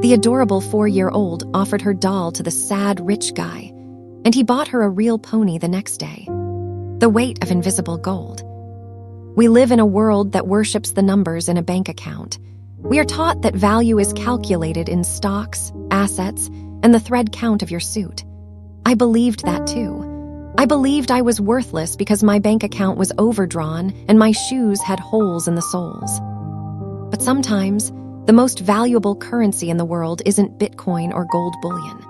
The adorable 4-year-old offered her doll to the sad rich guy, and he bought her a real pony the next day. The weight of invisible gold. We live in a world that worships the numbers in a bank account. We are taught that value is calculated in stocks, assets, and the thread count of your suit. I believed that too. I believed I was worthless because my bank account was overdrawn and my shoes had holes in the soles. But sometimes, the most valuable currency in the world isn't Bitcoin or gold bullion.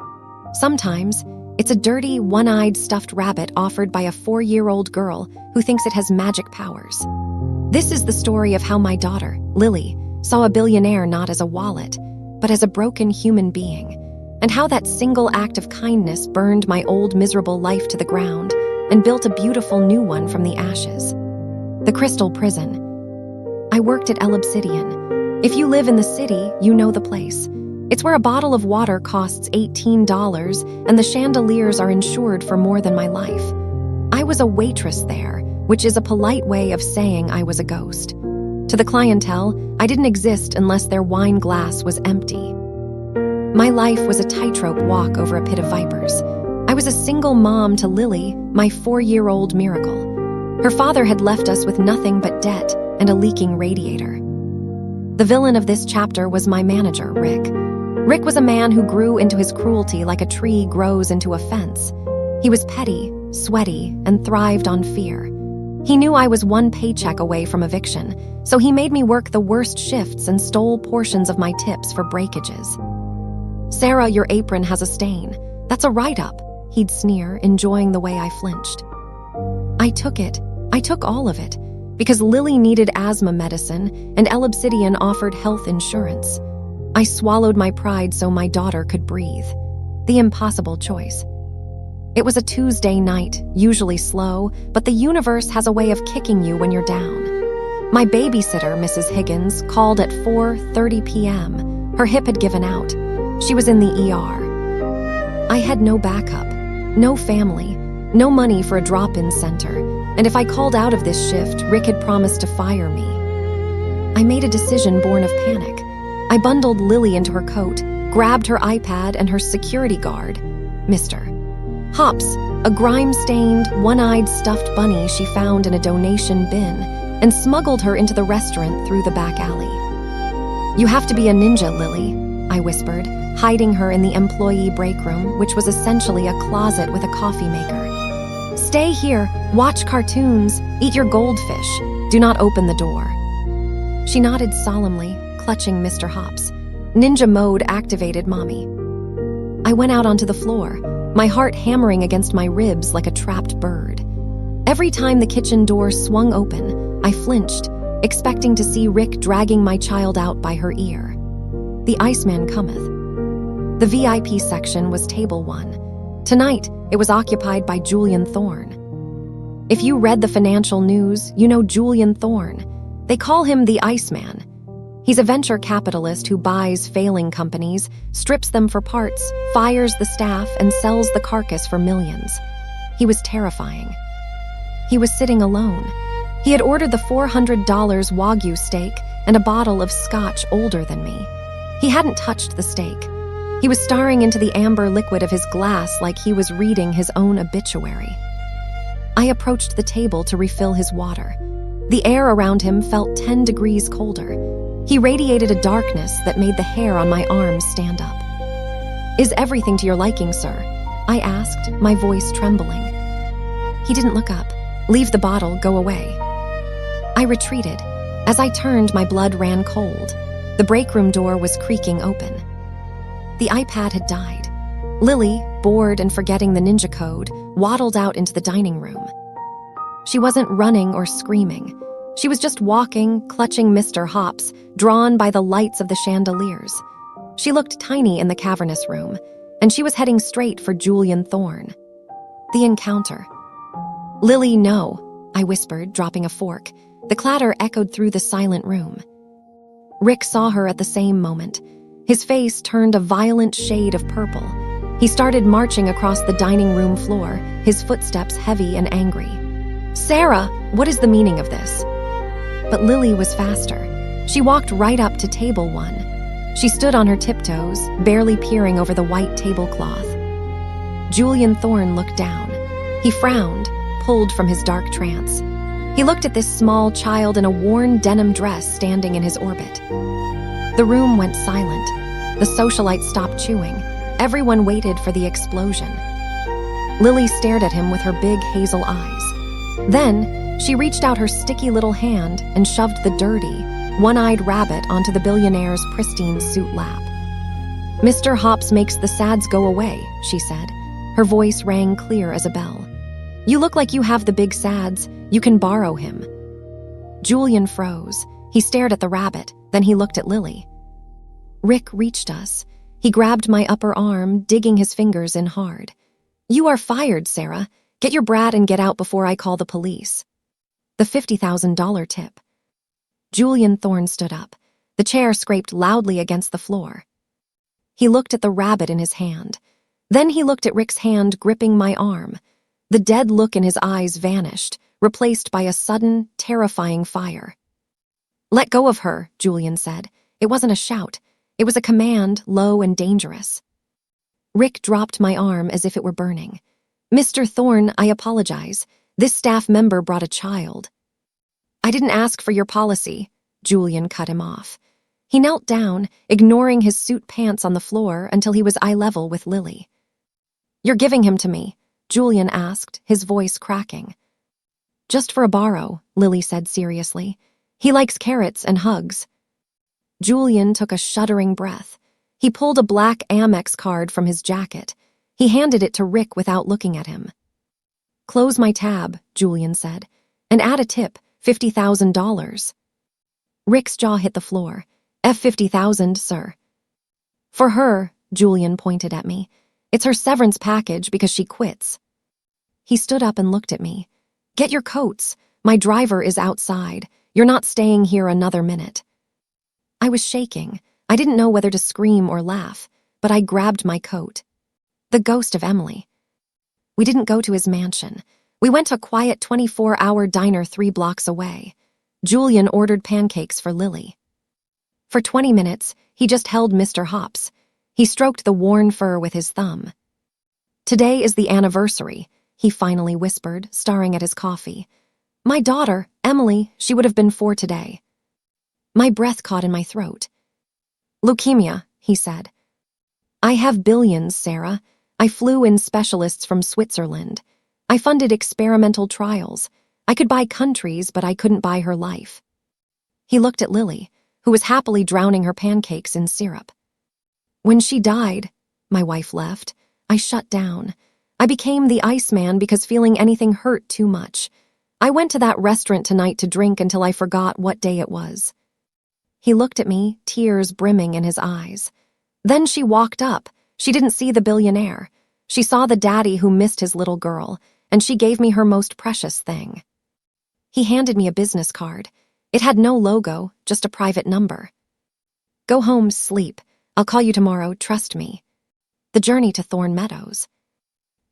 Sometimes, it's a dirty, one-eyed stuffed rabbit offered by a 4-year-old girl who thinks it has magic powers. This is the story of how my daughter, Lily, saw a billionaire not as a wallet, but as a broken human being, and how that single act of kindness burned my old miserable life to the ground and built a beautiful new one from the ashes. The Crystal Prison. I worked at El Obsidian. If you live in the city, you know the place. It's where a bottle of water costs $18 and the chandeliers are insured for more than my life. I was a waitress there, which is a polite way of saying I was a ghost. To the clientele, I didn't exist unless their wine glass was empty. My life was a tightrope walk over a pit of vipers. I was a single mom to Lily, my 4-year-old miracle. Her father had left us with nothing but debt and a leaking radiator. The villain of this chapter was my manager, Rick. Rick was a man who grew into his cruelty like a tree grows into a fence. He was petty, sweaty, and thrived on fear. He knew I was one paycheck away from eviction, so he made me work the worst shifts and stole portions of my tips for breakages. "Sarah, your apron has a stain. That's a write-up," he'd sneer, enjoying the way I flinched. I took it. I took all of it. Because Lily needed asthma medicine and El Obsidian offered health insurance. I swallowed my pride so my daughter could breathe. The impossible choice. It was a Tuesday night, usually slow, but the universe has a way of kicking you when you're down. My babysitter, Mrs. Higgins, called at 4:30 p.m. Her hip had given out. She was in the ER. I had no backup, no family, no money for a drop-in center, and if I called out of this shift, Rick had promised to fire me. I made a decision born of panic. I bundled Lily into her coat, grabbed her iPad and her security guard, Mr. Hops, a grime-stained, one-eyed stuffed bunny she found in a donation bin, and smuggled her into the restaurant through the back alley. "You have to be a ninja, Lily," I whispered, hiding her in the employee break room, which was essentially a closet with a coffee maker. "Stay here, watch cartoons, eat your goldfish. Do not open the door." She nodded solemnly, clutching Mr. Hops. Ninja mode activated, Mommy. I went out onto the floor, my heart hammering against my ribs like a trapped bird. Every time the kitchen door swung open, I flinched, expecting to see Rick dragging my child out by her ear. The Iceman cometh. The VIP section was table 1. Tonight, it was occupied by Julian Thorne. If you read the financial news, you know Julian Thorne. They call him the Iceman. He's a venture capitalist who buys failing companies, strips them for parts, fires the staff, and sells the carcass for millions. He was terrifying. He was sitting alone. He had ordered the $400 Wagyu steak and a bottle of scotch older than me. He hadn't touched the steak. He was staring into the amber liquid of his glass like he was reading his own obituary. I approached the table to refill his water. The air around him felt 10 degrees colder. He radiated a darkness that made the hair on my arms stand up. "Is everything to your liking, sir?" I asked, my voice trembling. He didn't look up. "Leave the bottle, go away." I retreated. As I turned, my blood ran cold. The break room door was creaking open. The iPad had died. Lily, bored and forgetting the ninja code, waddled out into the dining room. She wasn't running or screaming. She was just walking, clutching Mr. Hops, drawn by the lights of the chandeliers. She looked tiny in the cavernous room, and she was heading straight for Julian Thorne. The encounter. "Lily, no," I whispered, dropping a fork. The clatter echoed through the silent room. Rick saw her at the same moment. His face turned a violent shade of purple. He started marching across the dining room floor, his footsteps heavy and angry. "Sarah, what is the meaning of this?" But Lily was faster. She walked right up to table 1. She stood on her tiptoes, barely peering over the white tablecloth. Julian Thorne looked down. He frowned, pulled from his dark trance. He looked at this small child in a worn denim dress standing in his orbit. The room went silent. The socialites stopped chewing. Everyone waited for the explosion. Lily stared at him with her big hazel eyes. Then, she reached out her sticky little hand and shoved the dirty, one-eyed rabbit onto the billionaire's pristine suit lap. "Mr. Hops makes the sads go away," she said. Her voice rang clear as a bell. "You look like you have the big sads. You can borrow him." Julian froze. He stared at the rabbit, then he looked at Lily. Rick reached us. He grabbed my upper arm, digging his fingers in hard. "You are fired, Sarah. Get your brat and get out before I call the police." The $50,000 tip. Julian Thorne stood up. The chair scraped loudly against the floor. He looked at the rabbit in his hand. Then he looked at Rick's hand gripping my arm. The dead look in his eyes vanished, replaced by a sudden, terrifying fire. "Let go of her," Julian said. It wasn't a shout. It was a command, low and dangerous. Rick dropped my arm as if it were burning. "Mr. Thorne, I apologize. This staff member brought a child." "I didn't ask for your policy," Julian cut him off. He knelt down, ignoring his suit pants on the floor until he was eye level with Lily. "You're giving him to me?" Julian asked, his voice cracking. "Just for a borrow," Lily said seriously. "He likes carrots and hugs." Julian took a shuddering breath. He pulled a black Amex card from his jacket. He handed it to Rick without looking at him. "Close my tab," Julian said, "and add a tip, $50,000. Rick's jaw hit the floor. "50,000, sir." "For her," Julian pointed at me. "It's her severance package because she quits." He stood up and looked at me. "Get your coats. My driver is outside. You're not staying here another minute." I was shaking. I didn't know whether to scream or laugh, but I grabbed my coat. The ghost of Emily. We didn't go to his mansion. We went to a quiet 24-hour diner 3 blocks away. Julian ordered pancakes for Lily. For 20 minutes, he just held Mr. Hops. He stroked the worn fur with his thumb. "Today is the anniversary," he finally whispered, staring at his coffee. "My daughter, Emily, she would have been 4 today." My breath caught in my throat. "Leukemia," he said. "I have billions, Sarah. I flew in specialists from Switzerland. I funded experimental trials. I could buy countries, but I couldn't buy her life." He looked at Lily, who was happily drowning her pancakes in syrup. "When she died," my wife left, I shut down. I became the Iceman because feeling anything hurt too much. I went to that restaurant tonight to drink until I forgot what day it was. He looked at me, tears brimming in his eyes. Then she walked up. She didn't see the billionaire. She saw the daddy who missed his little girl, and she gave me her most precious thing. He handed me a business card. It had no logo, just a private number. "Go home, sleep. I'll call you tomorrow, trust me." The journey to Thorne Meadows.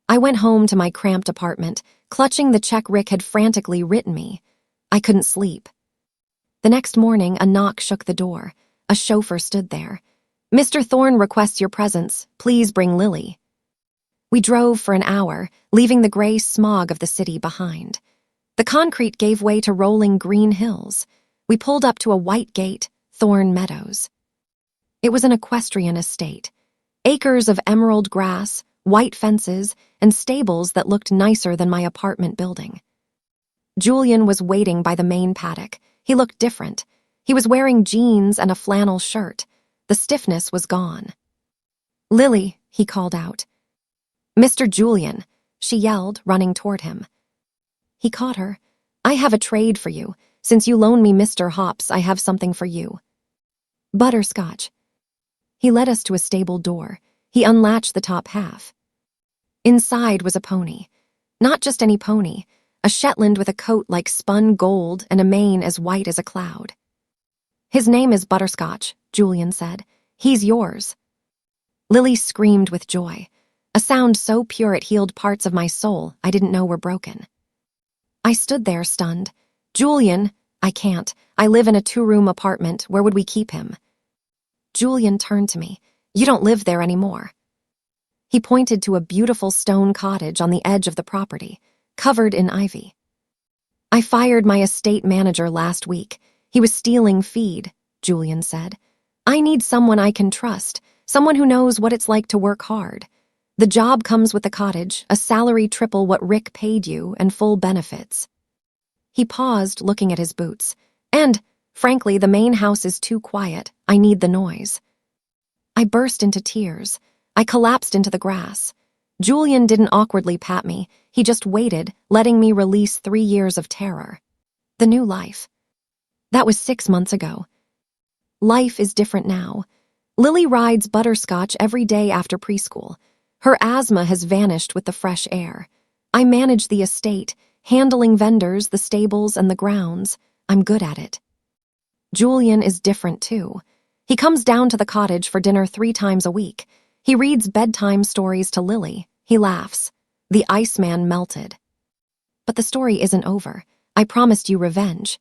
I went home to my cramped apartment, clutching the check Rick had frantically written me. I couldn't sleep. The next morning, a knock shook the door. A chauffeur stood there. "Mr. Thorne requests your presence. Please bring Lily." We drove for an hour, leaving the gray smog of the city behind. The concrete gave way to rolling green hills. We pulled up to a white gate, Thorne Meadows. It was an equestrian estate. Acres of emerald grass, white fences, and stables that looked nicer than my apartment building. Julian was waiting by the main paddock. He looked different. He was wearing jeans and a flannel shirt. The stiffness was gone. "Lily," he called out. "Mr. Julian," she yelled, running toward him. He caught her. "I have a trade for you. Since you loan me Mr. Hops, I have something for you." "Butterscotch." He led us to a stable door. He unlatched the top half. Inside was a pony. Not just any pony. A Shetland with a coat like spun gold and a mane as white as a cloud. "His name is Butterscotch," Julian said. "He's yours." Lily screamed with joy. A sound so pure it healed parts of my soul I didn't know were broken. I stood there stunned. "Julian, I can't. I live in a 2-room apartment. Where would we keep him?" Julian turned to me. You don't live there anymore. He pointed to a beautiful stone cottage on the edge of the property, covered in ivy. I fired my estate manager last week. He was stealing feed, Julian said. I need someone I can trust, someone who knows what it's like to work hard. The job comes with the cottage, a salary triple what Rick paid you, and full benefits. He paused, looking at his boots. And, frankly, the main house is too quiet. I need the noise. I burst into tears. I collapsed into the grass. Julian didn't awkwardly pat me. He just waited, letting me release 3 years of terror. The new life. That was 6 months ago. Life is different now. Lily rides butterscotch every day after preschool. Her asthma has vanished with the fresh air. I manage the estate, handling vendors, the stables, and the grounds. I'm good at it. Julian is different, too. He comes down to the cottage for dinner 3 times a week. He reads bedtime stories to Lily. He laughs. The Iceman melted. But the story isn't over. I promised you revenge.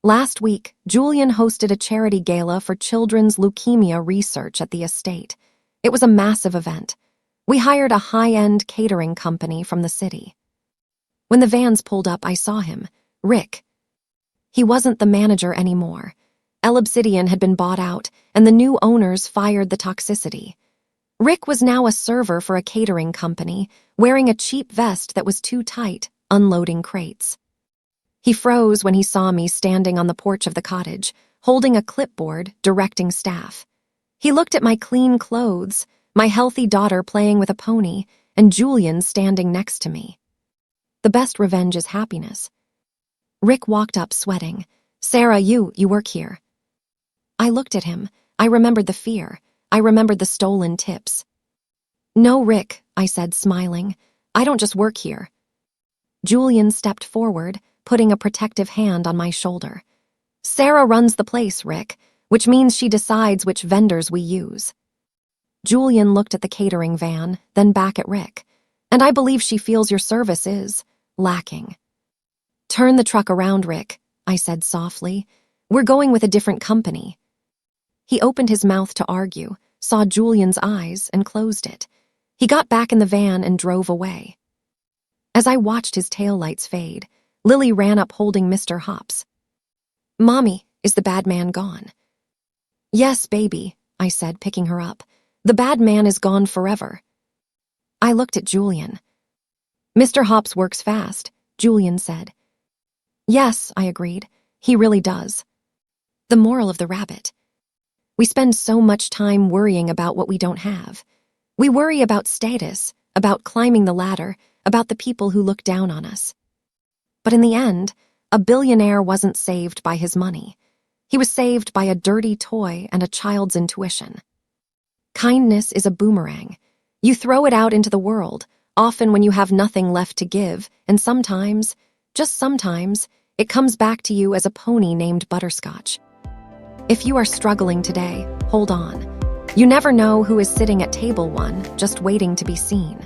Last week, Julian hosted a charity gala for children's leukemia research at the estate. It was a massive event. We hired a high-end catering company from the city. When the vans pulled up, I saw him, Rick. He wasn't the manager anymore. El Obsidian had been bought out, and the new owners fired the toxicity. Rick was now a server for a catering company, wearing a cheap vest that was too tight, unloading crates. He froze when he saw me standing on the porch of the cottage, holding a clipboard, directing staff. He looked at my clean clothes, my healthy daughter playing with a pony, and Julian standing next to me. The best revenge is happiness. Rick walked up sweating. Sarah, you work here. I looked at him. I remembered the fear. I remembered the stolen tips. No, Rick, I said, smiling. I don't just work here. Julian stepped forward, putting a protective hand on my shoulder. Sarah runs the place, Rick, which means she decides which vendors we use. Julian looked at the catering van, then back at Rick. And I believe she feels your service is lacking. Turn the truck around, Rick, I said softly. We're going with a different company. He opened his mouth to argue, saw Julian's eyes, and closed it. He got back in the van and drove away. As I watched his taillights fade, Lily ran up holding Mr. Hops. Mommy, is the bad man gone? Yes, baby, I said, picking her up. The bad man is gone forever. I looked at Julian. Mr. Hops works fast, Julian said. Yes, I agreed. He really does. The moral of the rabbit. We spend so much time worrying about what we don't have. We worry about status, about climbing the ladder, about the people who look down on us. But in the end, a billionaire wasn't saved by his money. He was saved by a dirty toy and a child's intuition. Kindness is a boomerang. You throw it out into the world, often when you have nothing left to give, and sometimes, just sometimes, it comes back to you as a pony named Butterscotch. If you are struggling today, hold on. You never know who is sitting at table 1, just waiting to be seen.